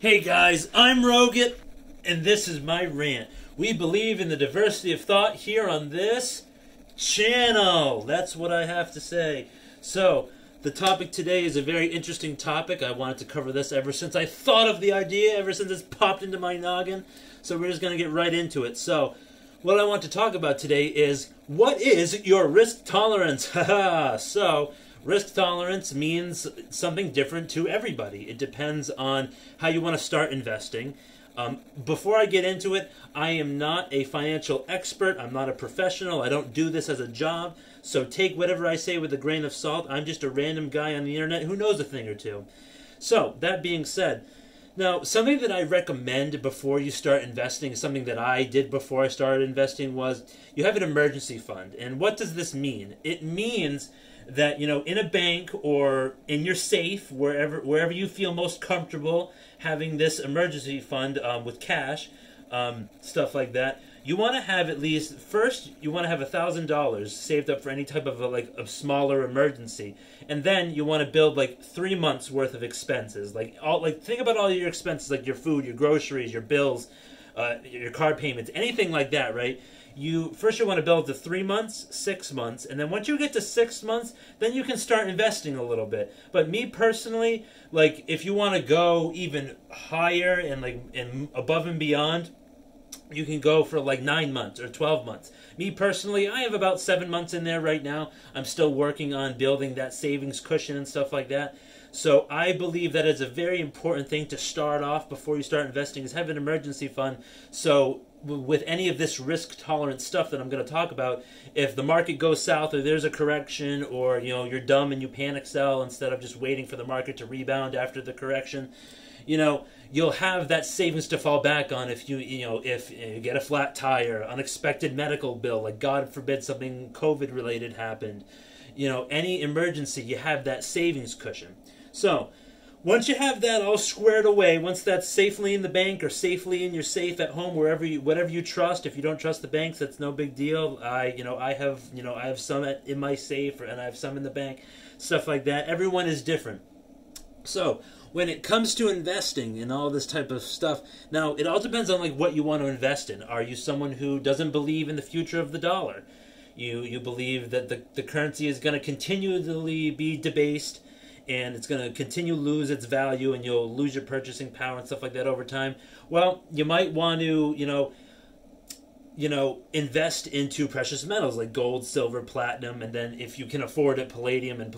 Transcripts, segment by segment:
Hey guys, I'm Roget, and this is my rant. We believe in the diversity of thought here on this channel. That's what I have to say. So, the topic today is a very interesting topic. I wanted to cover this ever since I thought of the idea, ever since it's popped into my noggin. So we're just going to get right into it. So, what I want to talk about today is, what is your risk tolerance? So, risk tolerance means something different to everybody. It depends on how you want to start investing. Before I get into it, I am not a financial expert. I'm not a professional. I don't do this as a job. So take whatever I say with a grain of salt. I'm just a random guy on the internet who knows a thing or two. So, that being said, now, something that I recommend before you start investing, something that I did before I started investing, was you have an emergency fund. And what does this mean? It means that, in a bank or in your safe, wherever you feel most comfortable having this emergency fund with cash, stuff like that, you want to have at least, first, you want to have $1,000 saved up for any type of a smaller emergency. And then you want to build 3 months worth of expenses. Think about all your expenses, like your food, your groceries, your bills, your car payments, anything like that, right? First you want to build to 3 months, 6 months, and then once you get to 6 months, then you can start investing a little bit. But me personally, if you want to go even higher and above and beyond, you can go for 9 months or 12 months. Me personally, I have about 7 months in there right now. I'm still working on building that savings cushion and stuff like that. So I believe that is a very important thing to start off before you start investing, is have an emergency fund. So with any of this risk tolerance stuff that I'm going to talk about, if the market goes south or there's a correction, or you're dumb and you panic sell instead of just waiting for the market to rebound after the correction, you'll have that savings to fall back on if if you get a flat tire, unexpected medical bill, like God forbid something COVID related happened. Any emergency, you have that savings cushion. So, once you have that all squared away, once that's safely in the bank or safely in your safe at home, whatever you trust. If you don't trust the banks, that's no big deal. I have some in my safe, and I have some in the bank, stuff like that. Everyone is different. So, when it comes to investing and all this type of stuff, now it all depends on what you want to invest in. Are you someone who doesn't believe in the future of the dollar? You believe that the currency is going to continually be debased, and it's going to continue to lose its value, and you'll lose your purchasing power and stuff like that over time? Well, you might want to, invest into precious metals like gold, silver, platinum, and then if you can afford it, palladium and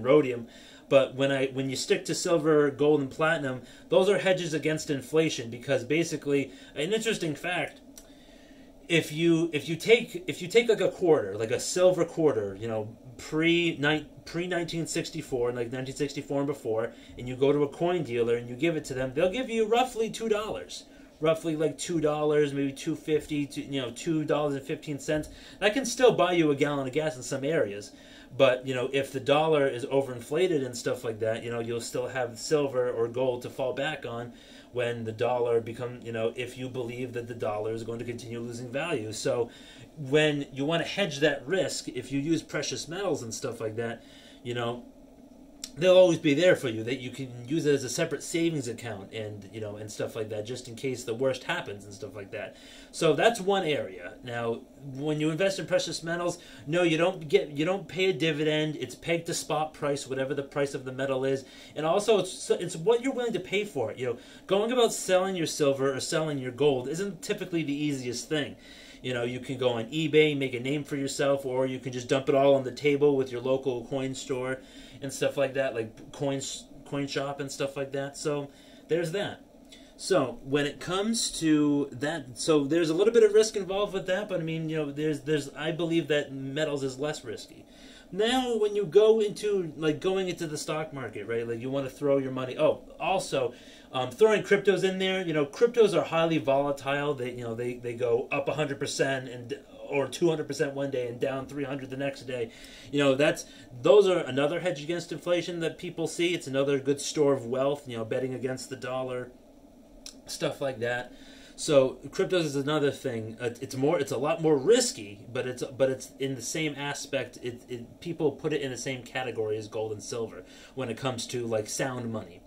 rhodium. But when you stick to silver, gold, and platinum, those are hedges against inflation, because basically, an interesting fact, if you take a quarter, like a silver quarter, pre 1964, 1964 and before, and you go to a coin dealer and you give it to them, they'll give you roughly $2. Roughly $2, maybe $2.50, $2.15. That can still buy you a gallon of gas in some areas. But, if the dollar is overinflated and stuff like that, you'll still have silver or gold to fall back on when the dollar if you believe that the dollar is going to continue losing value. So when you want to hedge that risk, if you use precious metals and stuff like that, they'll always be there for you, that you can use it as a separate savings account and and stuff like that, just in case the worst happens and stuff like that. So that's one area. Now, when you invest in precious metals, no, you don't pay a dividend. It's pegged to spot price, whatever the price of the metal is. And also it's what you're willing to pay for it. Going about selling your silver or selling your gold isn't typically the easiest thing. You can go on eBay, make a name for yourself, or you can just dump it all on the table with your local coin store and stuff like that, like coin shop and stuff like that. So there's that. So when it comes to that, so there's a little bit of risk involved with that, but I mean, I believe that metals is less risky. Now, when you go into going into the stock market, right? You want to throw your money. Oh, also, throwing cryptos in there. Cryptos are highly volatile. They go up 100% or 200% one day and down 300 the next day. Those are another hedge against inflation that people see. It's another good store of wealth. Betting against the dollar, stuff like that. So cryptos is another thing. It's a lot more risky, but it's in the same aspect. People put it in the same category as gold and silver when it comes to sound money.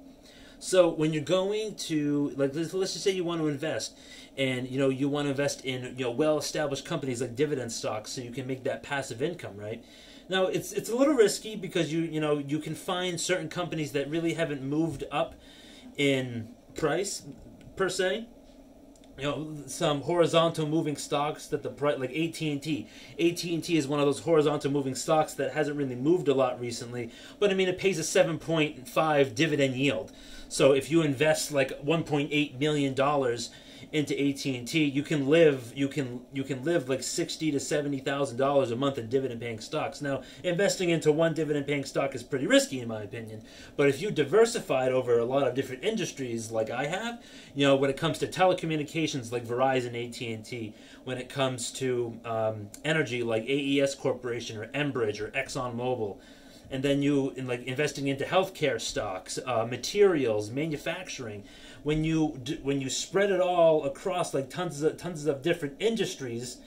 So when you're going to, like, let's just say you want to invest, and you want to invest in well-established companies like dividend stocks, so you can make that passive income, right? Now it's a little risky because you can find certain companies that really haven't moved up in price per se. Some horizontal moving stocks that the price, like AT&T. AT&T is one of those horizontal moving stocks that hasn't really moved a lot recently, but I mean it pays a 7.5 dividend yield. So if you invest like $1.8 million into AT&T, you can live like $60,000 to $70,000 a month in dividend paying stocks. Now, investing into one dividend paying stock is pretty risky in my opinion, but if you diversified over a lot of different industries like I have, when it comes to telecommunications like Verizon, AT&T, when it comes to energy like AES Corporation or Enbridge or ExxonMobil, and then investing into healthcare stocks, materials, manufacturing. When you spread it all across like tons of different industries,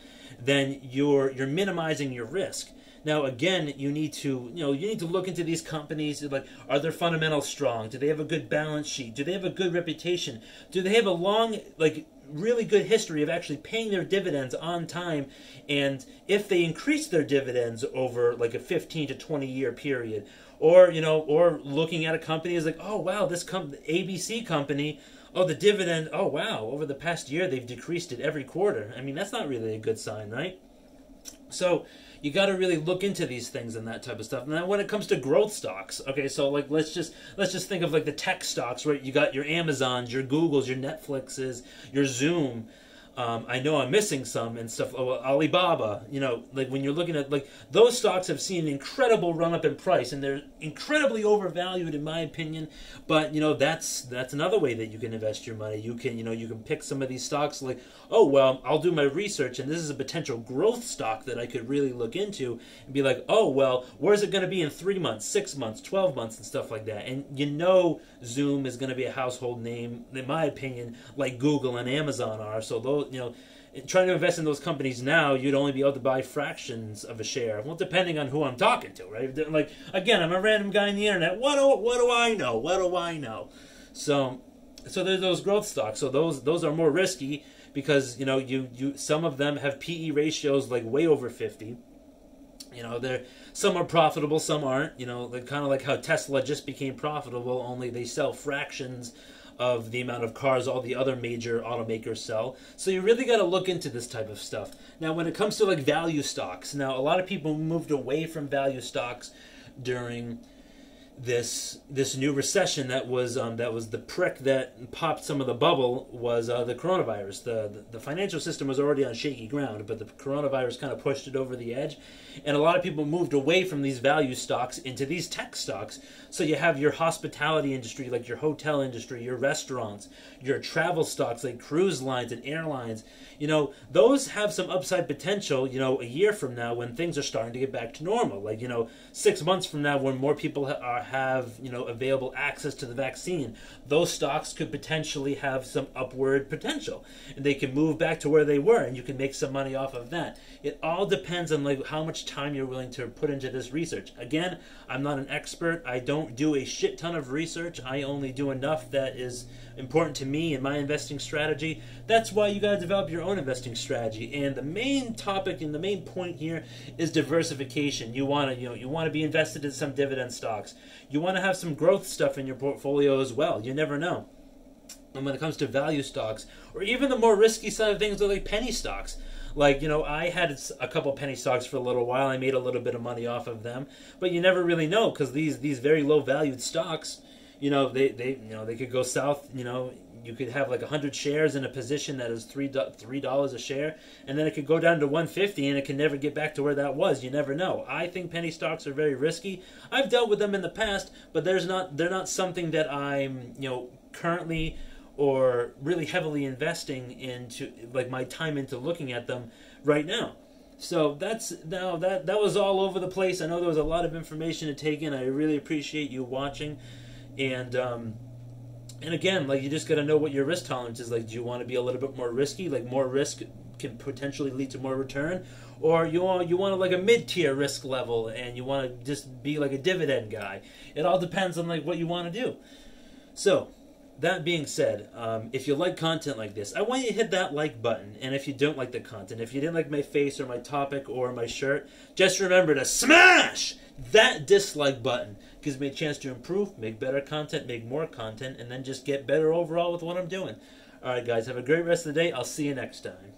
then you're minimizing your risk. Now again, you need to look into these companies. Like, are their fundamentals strong? Do they have a good balance sheet? Do they have a good reputation? Do they have a long, really good history of actually paying their dividends on time? And if they increase their dividends over like a 15 to 20 year period, or looking at a company is like, oh wow, this ABC company, oh the dividend, oh wow, over the past year they've decreased it every quarter. I mean, that's not really a good sign, right? So you got to really look into these things and that type of stuff. Now, when it comes to growth stocks, okay, so like let's just think of like the tech stocks, right? You got your Amazons, your Googles, your Netflixes, your Zoom. I know I'm missing some and stuff. Oh, Alibaba, like when you're looking at, like, those stocks have seen an incredible run up in price, and they're incredibly overvalued in my opinion. But that's another way that you can invest your money. You can pick some of these stocks, like, oh well, I'll do my research, and this is a potential growth stock that I could really look into, and be like, oh well, where's it going to be in 3 months, 6 months, 12 months, and stuff like that. And Zoom is going to be a household name in my opinion, like Google and Amazon are. So those, trying to invest in those companies now, you'd only be able to buy fractions of a share. Well, depending on who I'm talking to, right? Like, again, I'm a random guy on the internet. What do I know? What do I know? So there's those growth stocks. So those are more risky because some of them have PE ratios like way over 50. Some are profitable, some aren't. They're kind of like how Tesla just became profitable, only they sell fractions of the amount of cars all the other major automakers sell. So you really got to look into this type of stuff. Now, when it comes to like value stocks, now a lot of people moved away from value stocks during this new recession that was the prick that popped some of the bubble was the coronavirus. The financial system was already on shaky ground, but the coronavirus kind of pushed it over the edge, and a lot of people moved away from these value stocks into these tech stocks. So you have your hospitality industry, like your hotel industry, your restaurants, your travel stocks like cruise lines and airlines. Those have some upside potential, a year from now when things are starting to get back to normal. Like, 6 months from now when more people have available access to the vaccine, those stocks could potentially have some upward potential. And they can move back to where they were, and you can make some money off of that. It all depends on like how much time you're willing to put into this research. Again, I'm not an expert. I don't do a shit ton of research. I only do enough that is important to me and my investing strategy. That's why you got to develop your own investing strategy. And the main topic and the main point here is diversification. You want to be invested in some dividend stocks. You want to have some growth stuff in your portfolio as well. You never know. And when it comes to value stocks, or even the more risky side of things, are like penny stocks. Like, I had a couple penny stocks for a little while. I made a little bit of money off of them, but you never really know, because these very low valued stocks, they could go south. You could have like 100 shares in a position that is $3 a share, and then it could go down to 150, and it can never get back to where that was. You never know. I think penny stocks are very risky. I've dealt with them in the past, but they're not something that I'm currently or really heavily investing into, like, my time into looking at them right now. So that was all over the place. I know there was a lot of information to take in. I really appreciate you watching, and again, like, you just got to know what your risk tolerance is. Like, do you want to be a little bit more risky? Like, more risk can potentially lead to more return, or you want like a mid-tier risk level, and you want to just be like a dividend guy. It all depends on like what you want to do. So that being said, if you like content like this, I want you to hit that like button. And if you don't like the content, if you didn't like my face or my topic or my shirt, just remember to smash that dislike button. Gives me a chance to improve, make better content, make more content, and then just get better overall with what I'm doing. Alright guys, have a great rest of the day. I'll see you next time.